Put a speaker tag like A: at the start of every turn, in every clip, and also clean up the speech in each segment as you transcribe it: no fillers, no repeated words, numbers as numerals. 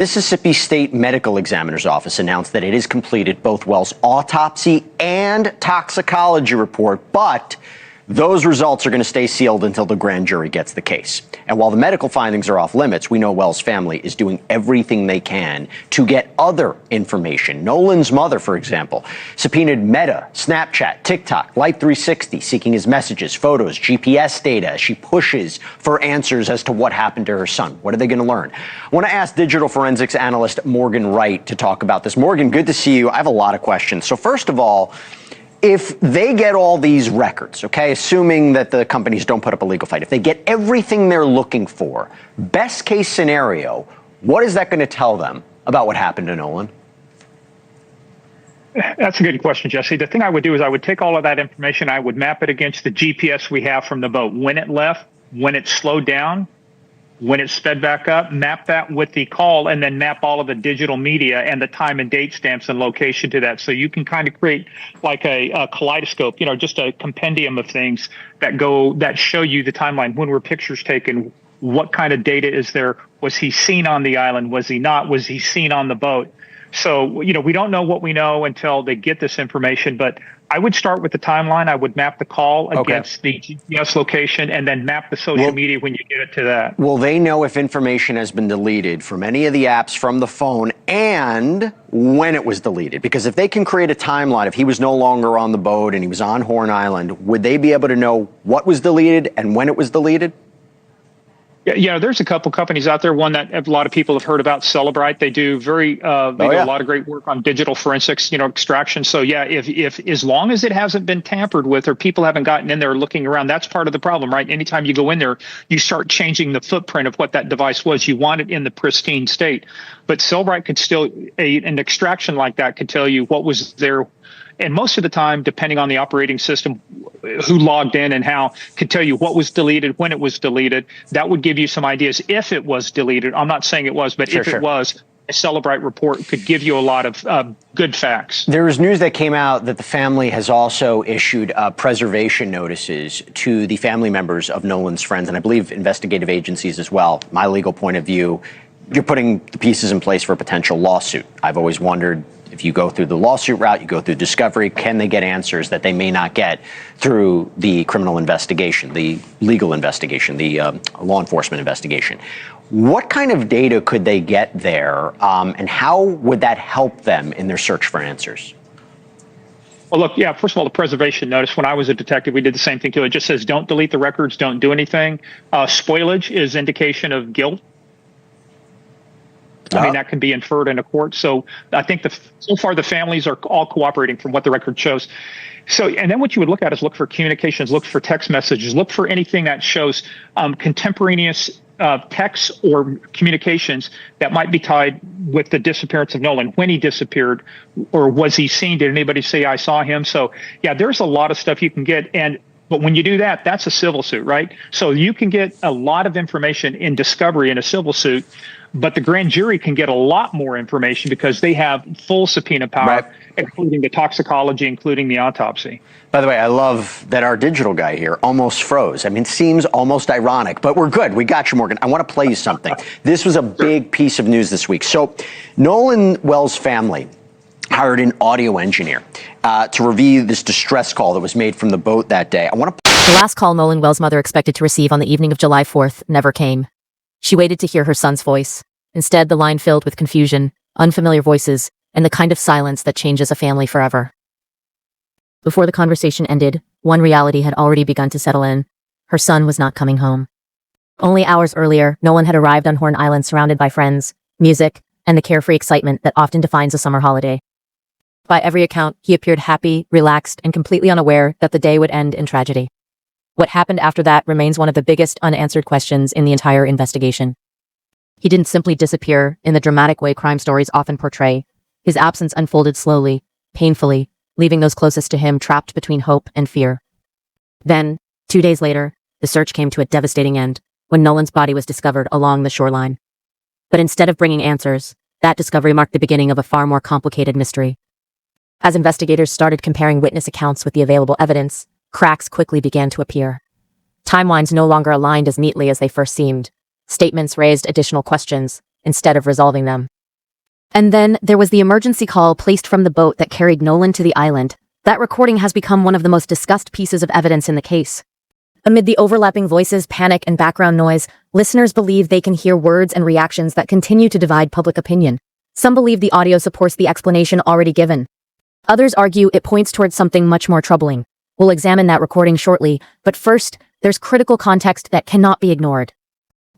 A: Mississippi State Medical Examiner's Office announced that it has completed both Wells' autopsy and toxicology report, but those results are going to stay sealed until the grand jury gets the case. And while the medical findings are off limits, we know Wells' family is doing everything they can to get other information. Nolan's mother, for example, subpoenaed Meta, Snapchat, TikTok, Life360, seeking his messages, photos, GPS data as she pushes for answers as to what happened to her son. What are they going to learn? I want to ask digital forensics analyst Morgan Wright to talk about this. Morgan, good to see you. I have a lot of questions. So first of all, if they get all these records, okay, assuming that the companies don't put up a legal fight, if they get everything they're looking for, best case scenario, what is that going to tell them about what happened to Nolan?
B: That's a good question, Jesse. The thing I would do is I would take all of that information, I would map it against the GPS we have from the boat, when it left, when it slowed down, when it sped back up, map that with the call, and then map all of the digital media and the time and date stamps and location to that. So you can kind of create like a kaleidoscope, just a compendium of things that show you the timeline. When were pictures taken? What kind of data is there? Was he seen on the island? Was he not? Was he seen on the boat? So, we don't know what we know until they get this information, but I would start with the timeline. I would map the call against the GPS location and then map the social media when you get it to that. Will
A: they know if information has been deleted from any of the apps from the phone and when it was deleted? Because if they can create a timeline, if he was no longer on the boat and he was on Horn Island, would they be able to know what was deleted and when it was deleted?
B: Yeah, there's a couple companies out there. One that a lot of people have heard about, Celebrite. They do do a lot of great work on digital forensics, extraction. So yeah, if as long as it hasn't been tampered with or people haven't gotten in there looking around, that's part of the problem, right? Anytime you go in there, you start changing the footprint of what that device was. You want it in the pristine state, but Celebrite could still an extraction like that could tell you what was there. And most of the time, depending on the operating system, who logged in and how, could tell you what was deleted, when it was deleted. That would give you some ideas if it was deleted. I'm not saying it was, but if it was, a Celebrite report could give you a lot of good facts.
A: There was news that came out that the family has also issued preservation notices to the family members of Nolan's friends, and I believe investigative agencies as well. My legal point of view, you're putting the pieces in place for a potential lawsuit. I've always wondered, if you go through the lawsuit route, you go through discovery, can they get answers that they may not get through the criminal investigation, the legal investigation, the law enforcement investigation? What kind of data could they get there, and how would that help them in their search for answers?
B: Well, look, first of all, the preservation notice, when I was a detective, we did the same thing too. It just says don't delete the records, don't do anything. Spoilage is indication of guilt. I mean, that can be inferred in a court. So I think so far the families are all cooperating from what the record shows. So, and then what you would look at is look for communications, look for text messages, look for anything that shows contemporaneous texts or communications that might be tied with the disappearance of Nolan, when he disappeared, or was he seen? Did anybody say, I saw him? So yeah, there's a lot of stuff you can get. But when you do that, that's a civil suit, right? So you can get a lot of information in discovery in a civil suit, but the grand jury can get a lot more information because they have full subpoena power, including the toxicology, including the autopsy.
A: By the way, I love that our digital guy here almost froze. I mean, it seems almost ironic, but we're good. We got you, Morgan. I want to play you something. This was a big piece of news this week. So Nolan Wells' family hired an audio engineer to review this distress call that was made from the boat that day.
C: The last call Nolan Wells' mother expected to receive on the evening of July 4th never came. She waited to hear her son's voice. Instead, the line filled with confusion, unfamiliar voices, and the kind of silence that changes a family forever. Before the conversation ended, one reality had already begun to settle in. Her son was not coming home. Only hours earlier, Nolan had arrived on Horn Island surrounded by friends, music, and the carefree excitement that often defines a summer holiday. By every account, he appeared happy, relaxed, and completely unaware that the day would end in tragedy. What happened after that remains one of the biggest unanswered questions in the entire investigation. He didn't simply disappear in the dramatic way crime stories often portray. His absence unfolded slowly, painfully, leaving those closest to him trapped between hope and fear. Then, 2 days later, the search came to a devastating end when Nolan's body was discovered along the shoreline. But instead of bringing answers, that discovery marked the beginning of a far more complicated mystery. As investigators started comparing witness accounts with the available evidence, cracks quickly began to appear. Timelines no longer aligned as neatly as they first seemed. Statements raised additional questions, instead of resolving them. And then there was the emergency call placed from the boat that carried Nolan to the island. That recording has become one of the most discussed pieces of evidence in the case. Amid the overlapping voices, panic, and background noise, listeners believe they can hear words and reactions that continue to divide public opinion. Some believe the audio supports the explanation already given. Others argue it points towards something much more troubling. We'll examine that recording shortly, but first, there's critical context that cannot be ignored.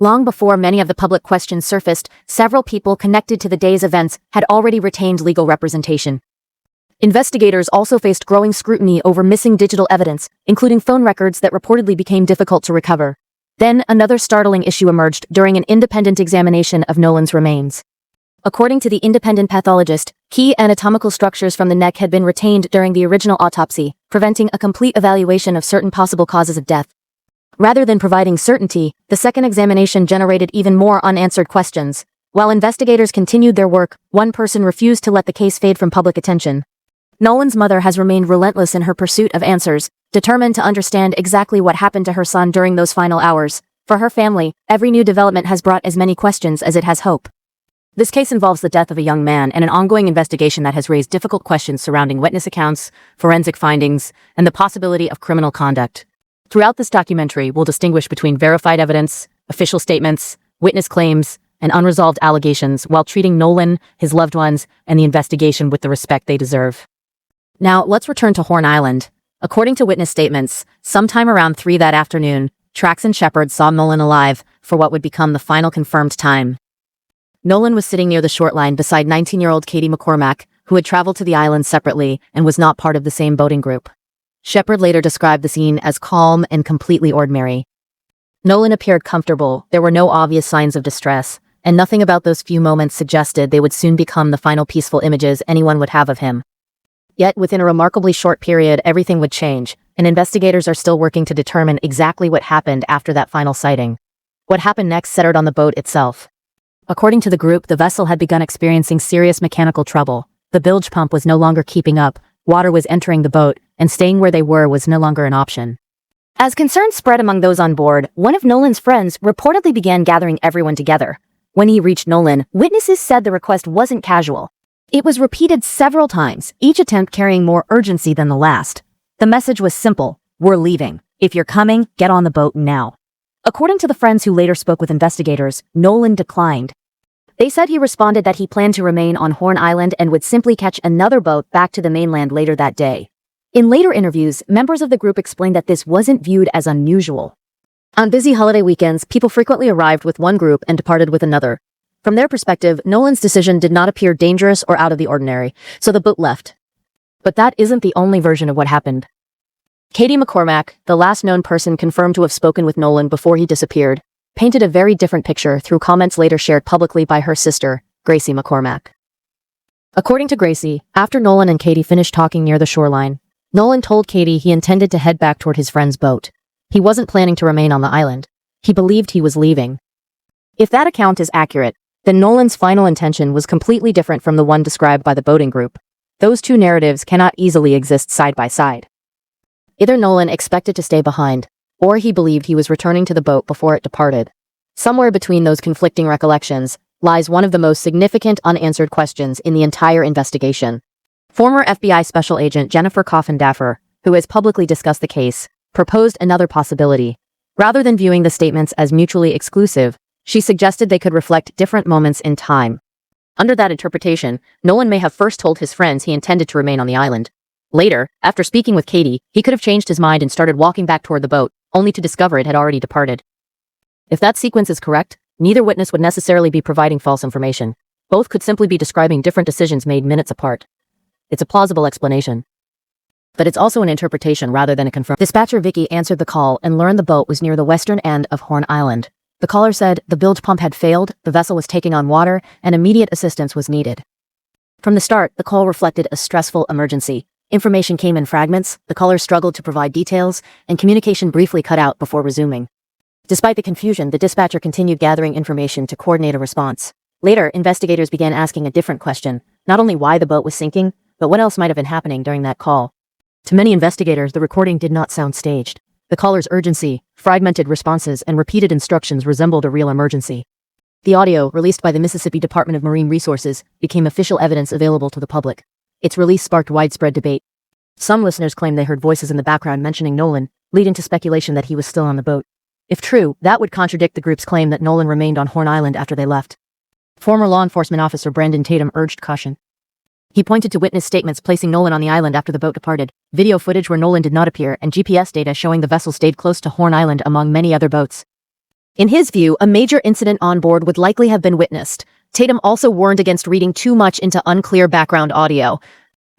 C: Long before many of the public questions surfaced, several people connected to the day's events had already retained legal representation. Investigators also faced growing scrutiny over missing digital evidence, including phone records that reportedly became difficult to recover. Then, another startling issue emerged during an independent examination of Nolan's remains. According to the independent pathologist, key anatomical structures from the neck had been retained during the original autopsy, preventing a complete evaluation of certain possible causes of death. Rather than providing certainty, the second examination generated even more unanswered questions. While investigators continued their work, one person refused to let the case fade from public attention. Nolan's mother has remained relentless in her pursuit of answers, determined to understand exactly what happened to her son during those final hours. For her family, every new development has brought as many questions as it has hope. This case involves the death of a young man and an ongoing investigation that has raised difficult questions surrounding witness accounts, forensic findings, and the possibility of criminal conduct. Throughout this documentary, we'll distinguish between verified evidence, official statements, witness claims, and unresolved allegations while treating Nolan, his loved ones, and the investigation with the respect they deserve. Now, let's return to Horn Island. According to witness statements, sometime around 3 that afternoon, Trax and Shepard saw Nolan alive for what would become the final confirmed time. Nolan was sitting near the shoreline beside 19-year-old Katie McCormack, who had traveled to the island separately and was not part of the same boating group. Shepard later described the scene as calm and completely ordinary. Nolan appeared comfortable, there were no obvious signs of distress, and nothing about those few moments suggested they would soon become the final peaceful images anyone would have of him. Yet, within a remarkably short period, everything would change, and investigators are still working to determine exactly what happened after that final sighting. What happened next centered on the boat itself. According to the group, the vessel had begun experiencing serious mechanical trouble. The bilge pump was no longer keeping up, water was entering the boat, and staying where they were was no longer an option. As concerns spread among those on board, one of Nolan's friends reportedly began gathering everyone together. When he reached Nolan, witnesses said the request wasn't casual. It was repeated several times, each attempt carrying more urgency than the last. The message was simple: we're leaving. If you're coming, get on the boat now. According to the friends who later spoke with investigators, Nolan declined. They said he responded that he planned to remain on Horn Island and would simply catch another boat back to the mainland later that day. In later interviews, members of the group explained that this wasn't viewed as unusual. On busy holiday weekends, people frequently arrived with one group and departed with another. From their perspective, Nolan's decision did not appear dangerous or out of the ordinary, so the boat left. But that isn't the only version of what happened. Katie McCormack, the last known person confirmed to have spoken with Nolan before he disappeared, painted a very different picture through comments later shared publicly by her sister, Gracie McCormack. According to Gracie, after Nolan and Katie finished talking near the shoreline, Nolan told Katie he intended to head back toward his friend's boat. He wasn't planning to remain on the island. He believed he was leaving. If that account is accurate, then Nolan's final intention was completely different from the one described by the boating group. Those two narratives cannot easily exist side by side. Either Nolan expected to stay behind, or he believed he was returning to the boat before it departed. Somewhere between those conflicting recollections lies one of the most significant unanswered questions in the entire investigation. Former FBI Special Agent Jennifer Coffin-Daffer, who has publicly discussed the case, proposed another possibility. Rather than viewing the statements as mutually exclusive, she suggested they could reflect different moments in time. Under that interpretation, Nolan may have first told his friends he intended to remain on the island. Later, after speaking with Katie, he could have changed his mind and started walking back toward the boat, only to discover it had already departed. If that sequence is correct, neither witness would necessarily be providing false information. Both could simply be describing different decisions made minutes apart. It's a plausible explanation. But it's also an interpretation rather than a confirmed. Dispatcher Vicky answered the call and learned the boat was near the western end of Horn Island. The caller said the bilge pump had failed, the vessel was taking on water, and immediate assistance was needed. From the start, the call reflected a stressful emergency. Information came in fragments, the caller struggled to provide details, and communication briefly cut out before resuming. Despite the confusion, the dispatcher continued gathering information to coordinate a response. Later, investigators began asking a different question, not only why the boat was sinking, but what else might have been happening during that call. To many investigators, the recording did not sound staged. The caller's urgency, fragmented responses, and repeated instructions resembled a real emergency. The audio, released by the Mississippi Department of Marine Resources, became official evidence available to the public. Its release sparked widespread debate. Some listeners claimed they heard voices in the background mentioning Nolan, leading to speculation that he was still on the boat. If true, that would contradict the group's claim that Nolan remained on Horn Island after they left. Former law enforcement officer Brandon Tatum urged caution. He pointed to witness statements placing Nolan on the island after the boat departed, video footage where Nolan did not appear, and GPS data showing the vessel stayed close to Horn Island among many other boats. In his view, a major incident on board would likely have been witnessed. Tatum also warned against reading too much into unclear background audio.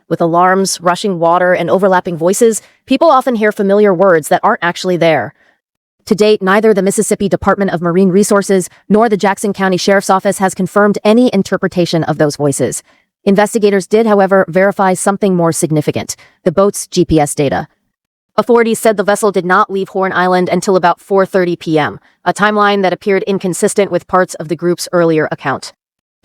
C: With alarms, rushing water, and overlapping voices, people often hear familiar words that aren't actually there. To date, neither the Mississippi Department of Marine Resources nor the Jackson County Sheriff's Office has confirmed any interpretation of those voices. Investigators did, however, verify something more significant: the boat's GPS data. Authorities said the vessel did not leave Horn Island until about 4:30 p.m., a timeline that appeared inconsistent with parts of the group's earlier account.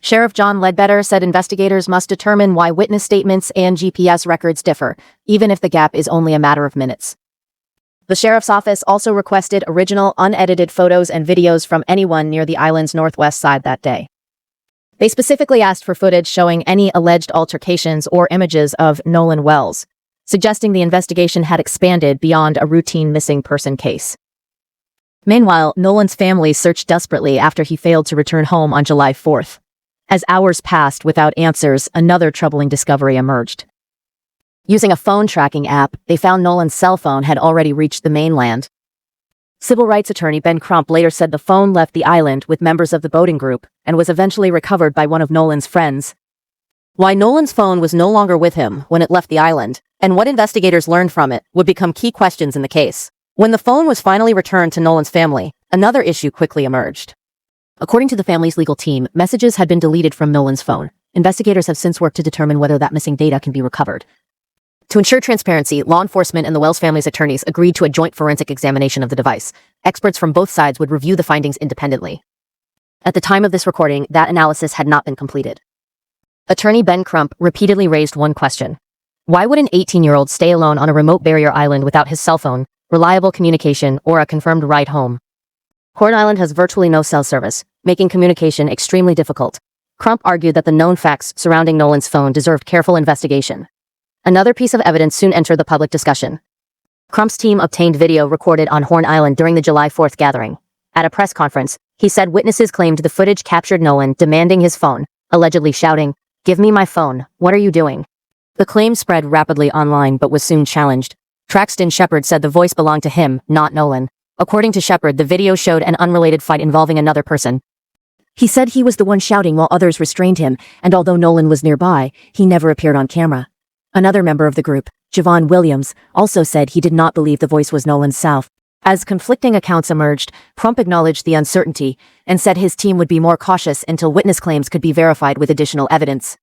C: Sheriff John Ledbetter said investigators must determine why witness statements and GPS records differ, even if the gap is only a matter of minutes. The sheriff's office also requested original, unedited photos and videos from anyone near the island's northwest side that day. They specifically asked for footage showing any alleged altercations or images of Nolan Wells, suggesting the investigation had expanded beyond a routine missing person case. Meanwhile, Nolan's family searched desperately after he failed to return home on July 4th. As hours passed without answers, another troubling discovery emerged. Using a phone tracking app, they found Nolan's cell phone had already reached the mainland. Civil rights attorney Ben Crump later said the phone left the island with members of the boating group and was eventually recovered by one of Nolan's friends. Why Nolan's phone was no longer with him when it left the island, and what investigators learned from it, would become key questions in the case. When the phone was finally returned to Nolan's family, another issue quickly emerged. According to the family's legal team, messages had been deleted from Nolan's phone. Investigators have since worked to determine whether that missing data can be recovered. To ensure transparency, law enforcement and the Wells family's attorneys agreed to a joint forensic examination of the device. Experts from both sides would review the findings independently. At the time of this recording, that analysis had not been completed. Attorney Ben Crump repeatedly raised one question. Why would an 18-year-old stay alone on a remote barrier island without his cell phone, reliable communication, or a confirmed ride home? Horn Island has virtually no cell service, making communication extremely difficult. Crump argued that the known facts surrounding Nolan's phone deserved careful investigation. Another piece of evidence soon entered the public discussion. Crump's team obtained video recorded on Horn Island during the July 4th gathering. At a press conference, he said witnesses claimed the footage captured Nolan demanding his phone, allegedly shouting, "Give me my phone, what are you doing?" The claim spread rapidly online but was soon challenged. Traxton Shepard said the voice belonged to him, not Nolan. According to Shepard, the video showed an unrelated fight involving another person. He said he was the one shouting while others restrained him, and although Nolan was nearby, he never appeared on camera. Another member of the group, Javon Williams, also said he did not believe the voice was Nolan's self. As conflicting accounts emerged, Crump acknowledged the uncertainty and said his team would be more cautious until witness claims could be verified with additional evidence.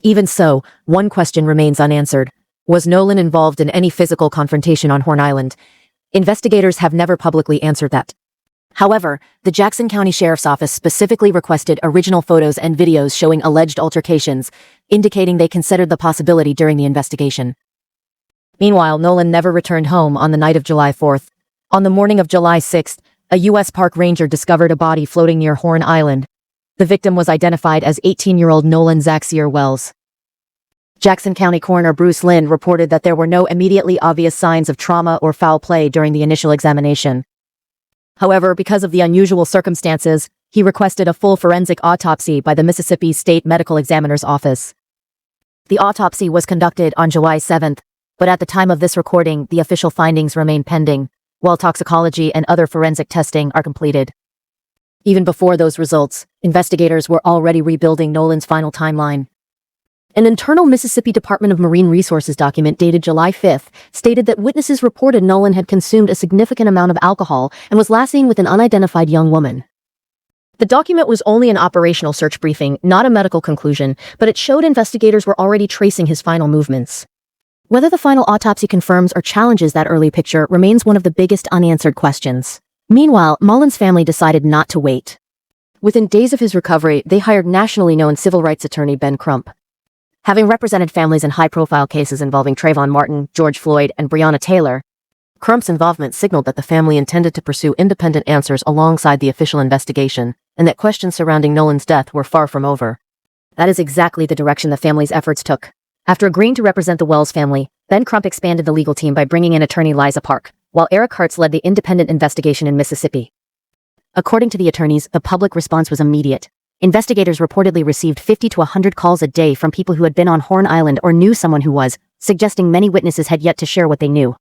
C: Even so, one question remains unanswered. Was Nolan involved in any physical confrontation on Horn Island? Investigators have never publicly answered that. However, the Jackson County Sheriff's Office specifically requested original photos and videos showing alleged altercations, indicating they considered the possibility during the investigation. Meanwhile, Nolan never returned home on the night of July 4th. On the morning of July 6th, a U.S. park ranger discovered a body floating near Horn Island. The victim was identified as 18-year-old Nolan Wells. Jackson County Coroner Bruce Lynn reported that there were no immediately obvious signs of trauma or foul play during the initial examination. However, because of the unusual circumstances, he requested a full forensic autopsy by the Mississippi State Medical Examiner's Office. The autopsy was conducted on July 7th, but at the time of this recording, the official findings remain pending, while toxicology and other forensic testing are completed. Even before those results, investigators were already rebuilding Nolan's final timeline. An internal Mississippi Department of Marine Resources document dated July 5th stated that witnesses reported Nolan had consumed a significant amount of alcohol and was last seen with an unidentified young woman. The document was only an operational search briefing, not a medical conclusion, but it showed investigators were already tracing his final movements. Whether the final autopsy confirms or challenges that early picture remains one of the biggest unanswered questions. Meanwhile, Mullen's family decided not to wait. Within days of his recovery, they hired nationally known civil rights attorney Ben Crump. Having represented families in high-profile cases involving Trayvon Martin, George Floyd, and Breonna Taylor, Crump's involvement signaled that the family intended to pursue independent answers alongside the official investigation, and that questions surrounding Nolan's death were far from over. That is exactly the direction the family's efforts took. After agreeing to represent the Wells family, Ben Crump expanded the legal team by bringing in attorney Liza Park, while Eric Hartz led the independent investigation in Mississippi. According to the attorneys, the public response was immediate. Investigators reportedly received 50 to 100 calls a day from people who had been on Horn Island or knew someone who was, suggesting many witnesses had yet to share what they knew.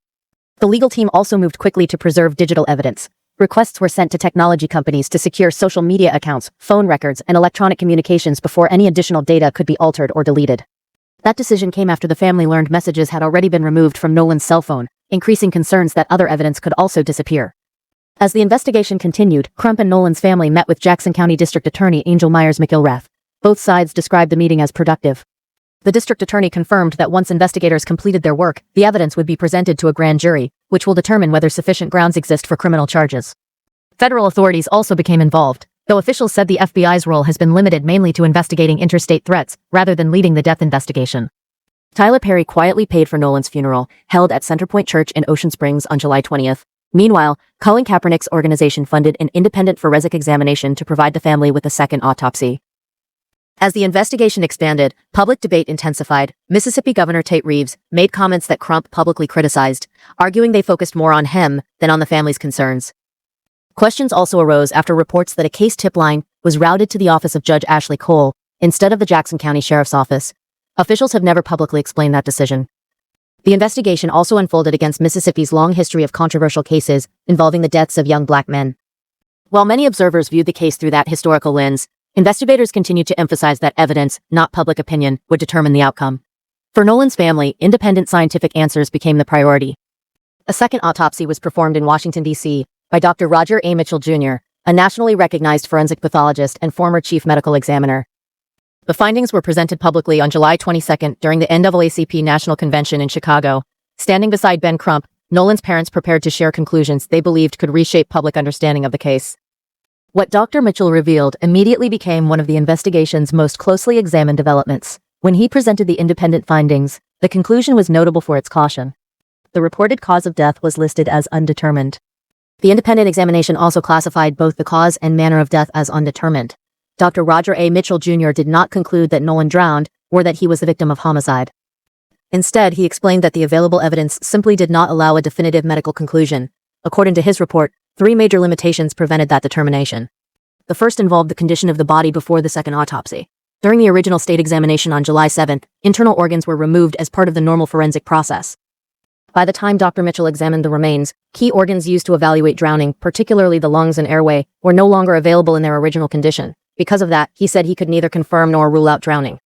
C: The legal team also moved quickly to preserve digital evidence. Requests were sent to technology companies to secure social media accounts, phone records, and electronic communications before any additional data could be altered or deleted. That decision came after the family learned messages had already been removed from Nolan's cell phone, increasing concerns that other evidence could also disappear. As the investigation continued, Crump and Nolan's family met with Jackson County District Attorney Angel Myers McIlrath. Both sides described the meeting as productive. The district attorney confirmed that once investigators completed their work, the evidence would be presented to a grand jury, which will determine whether sufficient grounds exist for criminal charges. Federal authorities also became involved, though officials said the FBI's role has been limited mainly to investigating interstate threats, rather than leading the death investigation. Tyler Perry quietly paid for Nolan's funeral, held at Centerpoint Church in Ocean Springs on July 20th. Meanwhile, Colin Kaepernick's organization funded an independent forensic examination to provide the family with a second autopsy. As the investigation expanded, public debate intensified. Mississippi Governor Tate Reeves made comments that Crump publicly criticized, arguing they focused more on him than on the family's concerns. Questions also arose after reports that a case tip line was routed to the office of Judge Ashley Cole instead of the Jackson County Sheriff's Office. Officials have never publicly explained that decision. The investigation also unfolded against Mississippi's long history of controversial cases involving the deaths of young black men. While many observers viewed the case through that historical lens, investigators continued to emphasize that evidence, not public opinion, would determine the outcome. For Nolan's family, independent scientific answers became the priority. A second autopsy was performed in Washington, D.C., by Dr. Roger A. Mitchell, Jr., a nationally recognized forensic pathologist and former chief medical examiner. The findings were presented publicly on July 22 during the NAACP National Convention in Chicago. Standing beside Ben Crump, Nolan's parents prepared to share conclusions they believed could reshape public understanding of the case. What Dr. Mitchell revealed immediately became one of the investigation's most closely examined developments. When he presented the independent findings, the conclusion was notable for its caution. The reported cause of death was listed as undetermined. The independent examination also classified both the cause and manner of death as undetermined. Dr. Roger A. Mitchell, Jr. did not conclude that Nolan drowned or that he was the victim of homicide. Instead, he explained that the available evidence simply did not allow a definitive medical conclusion. According to his report, 3 major limitations prevented that determination. The first involved the condition of the body before the second autopsy. During the original state examination on July 7th, internal organs were removed as part of the normal forensic process. By the time Dr. Mitchell examined the remains, key organs used to evaluate drowning, particularly the lungs and airway, were no longer available in their original condition. Because of that, he said he could neither confirm nor rule out drowning.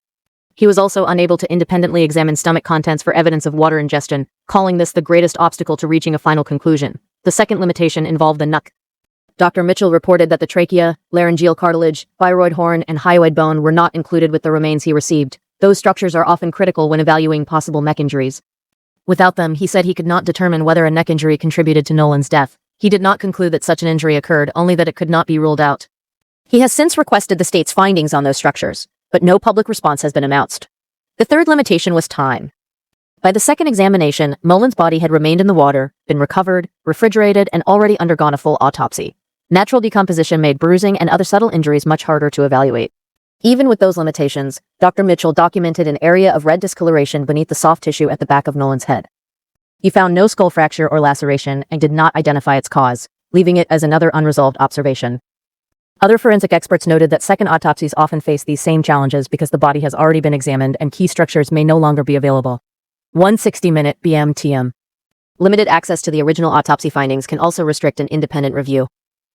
C: He was also unable to independently examine stomach contents for evidence of water ingestion, calling this the greatest obstacle to reaching a final conclusion. The second limitation involved the nuc. Dr. Mitchell reported that the trachea, laryngeal cartilage, thyroid horn, and hyoid bone were not included with the remains he received. Those structures are often critical when evaluating possible neck injuries. Without them, he said he could not determine whether a neck injury contributed to Nolan's death. He did not conclude that such an injury occurred, only that it could not be ruled out. He has since requested the state's findings on those structures, but no public response has been announced. The third limitation was time. By the second examination, Nolan's body had remained in the water, been recovered, refrigerated, and already undergone a full autopsy. Natural decomposition made bruising and other subtle injuries much harder to evaluate. Even with those limitations, Dr. Mitchell documented an area of red discoloration beneath the soft tissue at the back of Nolan's head. He found no skull fracture or laceration and did not identify its cause, leaving it as another unresolved observation. Other forensic experts noted that second autopsies often face these same challenges because the body has already been examined and key structures may no longer be available. 160-minute BMTM. Limited access to the original autopsy findings can also restrict an independent review.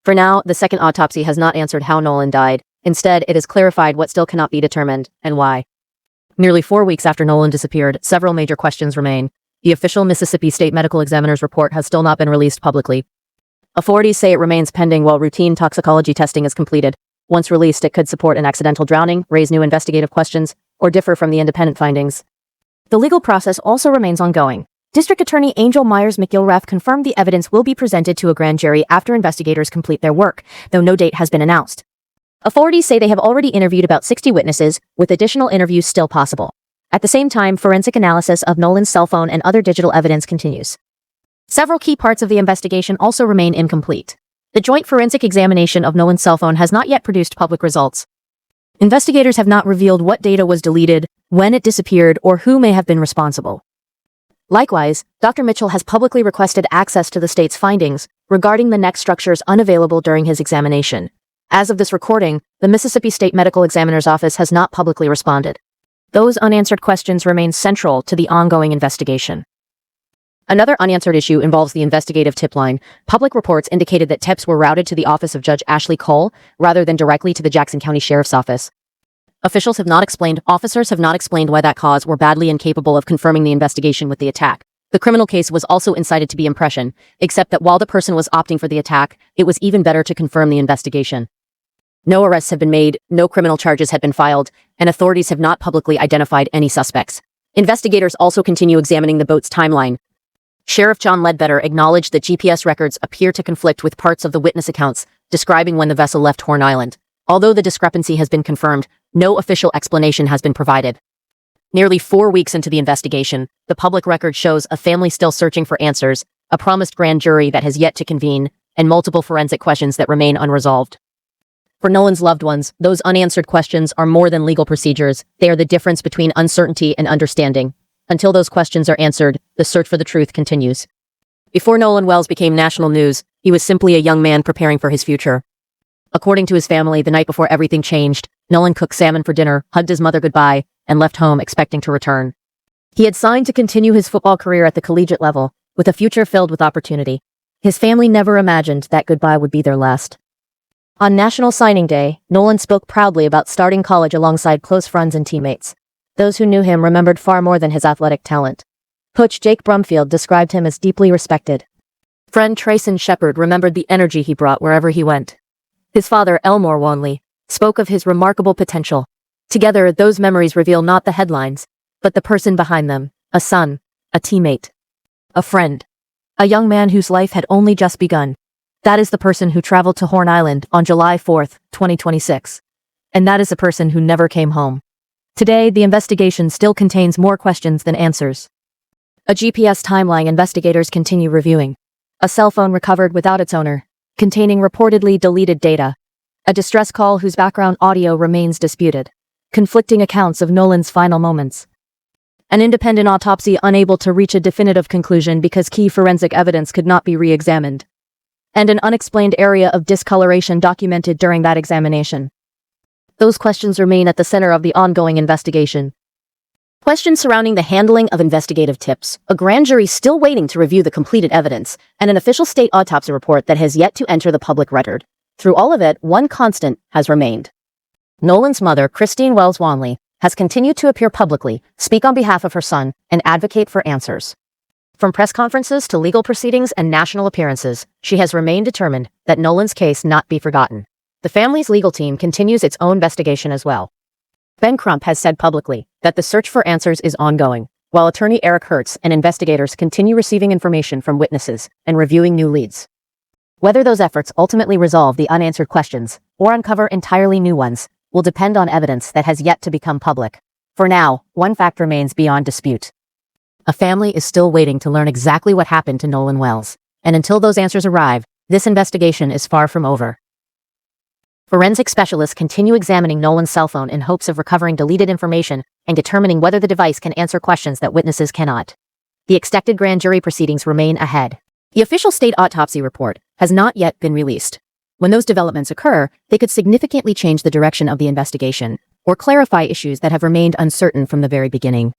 C: For now, the second autopsy has not answered how Nolan died. Instead, it has clarified what still cannot be determined, and why. Nearly 4 weeks after Nolan disappeared, several major questions remain. The official Mississippi State Medical Examiner's report has still not been released publicly. Authorities say it remains pending while routine toxicology testing is completed. Once released, it could support an accidental drowning, raise new investigative questions, or differ from the independent findings. The legal process also remains ongoing. District Attorney Angel Myers McIlrath confirmed the evidence will be presented to a grand jury after investigators complete their work, though no date has been announced. Authorities say they have already interviewed about 60 witnesses, with additional interviews still possible. At the same time, forensic analysis of Nolan's cell phone and other digital evidence continues. Several key parts of the investigation also remain incomplete. The joint forensic examination of Nolan's cell phone has not yet produced public results. Investigators have not revealed what data was deleted, when it disappeared, or who may have been responsible. Likewise, Dr. Mitchell has publicly requested access to the state's findings regarding the neck structures unavailable during his examination. As of this recording, the Mississippi State Medical Examiner's Office has not publicly responded. Those unanswered questions remain central to the ongoing investigation. Another unanswered issue involves the investigative tip line. Public reports indicated that tips were routed to the office of Judge Ashley Cole rather than directly to the Jackson County Sheriff's Office. Officials have not explained, officers have not explained why that cause were badly incapable of confirming the investigation with the attack. The criminal case was also incited to be impression, except that while the person was opting for the attack, it was even better to confirm the investigation. No arrests have been made, no criminal charges had been filed, and authorities have not publicly identified any suspects. Investigators also continue examining the boat's timeline. Sheriff John Ledbetter acknowledged that GPS records appear to conflict with parts of the witness accounts describing when the vessel left Horn Island. Although the discrepancy has been confirmed, no official explanation has been provided. Nearly 4 weeks into the investigation, the public record shows a family still searching for answers, a promised grand jury that has yet to convene, and multiple forensic questions that remain unresolved. For Nolan's loved ones, those unanswered questions are more than legal procedures. They are the difference between uncertainty and understanding. Until those questions are answered, the search for the truth continues. Before Nolan Wells became national news, he was simply a young man preparing for his future. According to his family, the night before everything changed, Nolan cooked salmon for dinner, hugged his mother goodbye, and left home expecting to return. He had signed to continue his football career at the collegiate level, with a future filled with opportunity. His family never imagined that goodbye would be their last. On National Signing Day, Nolan spoke proudly about starting college alongside close friends and teammates. Those who knew him remembered far more than his athletic talent. Coach Jake Brumfield described him as deeply respected. Friend Trayson Shepard remembered the energy he brought wherever he went. His father, Elmore Wanley, spoke of his remarkable potential. Together, those memories reveal not the headlines, but the person behind them, a son, a teammate, a friend, a young man whose life had only just begun. That is the person who traveled to Horn Island on July 4th, 2026. And that is the person who never came home. Today, the investigation still contains more questions than answers. A GPS timeline investigators continue reviewing. A cell phone recovered without its owner, containing reportedly deleted data. A distress call whose background audio remains disputed. Conflicting accounts of Nolan's final moments. An independent autopsy unable to reach a definitive conclusion because key forensic evidence could not be re-examined. And an unexplained area of discoloration documented during that examination. Those questions remain at the center of the ongoing investigation. Questions surrounding the handling of investigative tips, a grand jury still waiting to review the completed evidence, and an official state autopsy report that has yet to enter the public record. Through all of it, one constant has remained. Nolan's mother, Christine Wells Wanley, has continued to appear publicly, speak on behalf of her son, and advocate for answers. From press conferences to legal proceedings and national appearances, she has remained determined that Nolan's case not be forgotten. The family's legal team continues its own investigation as well. Ben Crump has said publicly that the search for answers is ongoing, while attorney Eric Hertz and investigators continue receiving information from witnesses and reviewing new leads. Whether those efforts ultimately resolve the unanswered questions or uncover entirely new ones will depend on evidence that has yet to become public. For now, one fact remains beyond dispute. A family is still waiting to learn exactly what happened to Nolan Wells, and until those answers arrive, this investigation is far from over. Forensic specialists continue examining Nolan's cell phone in hopes of recovering deleted information and determining whether the device can answer questions that witnesses cannot. The expected grand jury proceedings remain ahead. The official state autopsy report has not yet been released. When those developments occur, they could significantly change the direction of the investigation or clarify issues that have remained uncertain from the very beginning.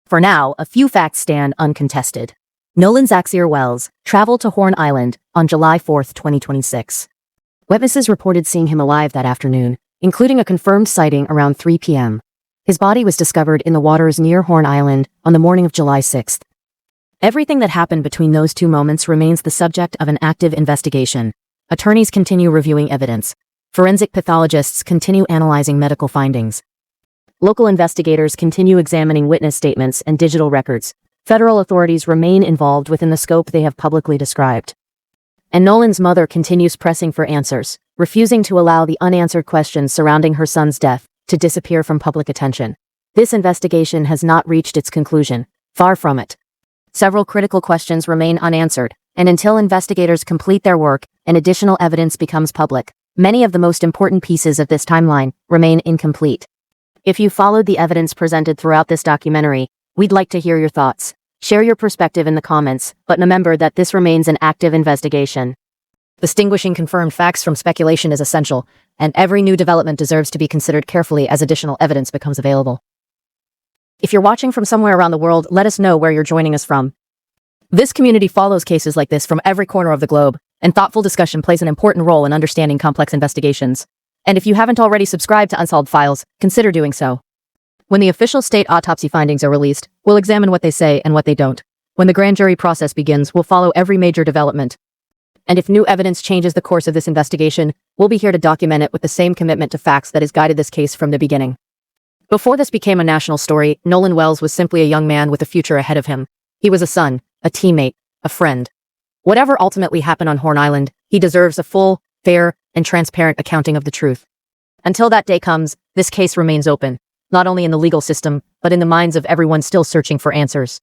C: For now, a few facts stand uncontested. Nolan Zaxier Wells traveled to Horn Island on July 4, 2026. Witnesses reported seeing him alive that afternoon, including a confirmed sighting around 3 p.m. His body was discovered in the waters near Horn Island on the morning of July 6th. Everything that happened between those two moments remains the subject of an active investigation. Attorneys continue reviewing evidence. Forensic pathologists continue analyzing medical findings. Local investigators continue examining witness statements and digital records. Federal authorities remain involved within the scope they have publicly described. And Nolan's mother continues pressing for answers, refusing to allow the unanswered questions surrounding her son's death to disappear from public attention. This investigation has not reached its conclusion. Far from it. Several critical questions remain unanswered, And until investigators complete their work and additional evidence becomes public, many of the most important pieces of this timeline remain incomplete. If you followed the evidence presented throughout this documentary, we'd like to hear your thoughts. Share your perspective in the comments, but remember that this remains an active investigation. Distinguishing confirmed facts from speculation is essential, and every new development deserves to be considered carefully as additional evidence becomes available. If you're watching from somewhere around the world, let us know where you're joining us from. This community follows cases like this from every corner of the globe, and thoughtful discussion plays an important role in understanding complex investigations. And if you haven't already subscribed to Unsolved Files, consider doing so. When the official state autopsy findings are released, we'll examine what they say and what they don't. When the grand jury process begins, we'll follow every major development. And if new evidence changes the course of this investigation, we'll be here to document it with the same commitment to facts that has guided this case from the beginning. Before this became a national story, Nolan Wells was simply a young man with a future ahead of him. He was a son, a teammate, a friend. Whatever ultimately happened on Horn Island, he deserves a full, fair, and transparent accounting of the truth. Until that day comes, this case remains open, not only in the legal system, but in the minds of everyone still searching for answers.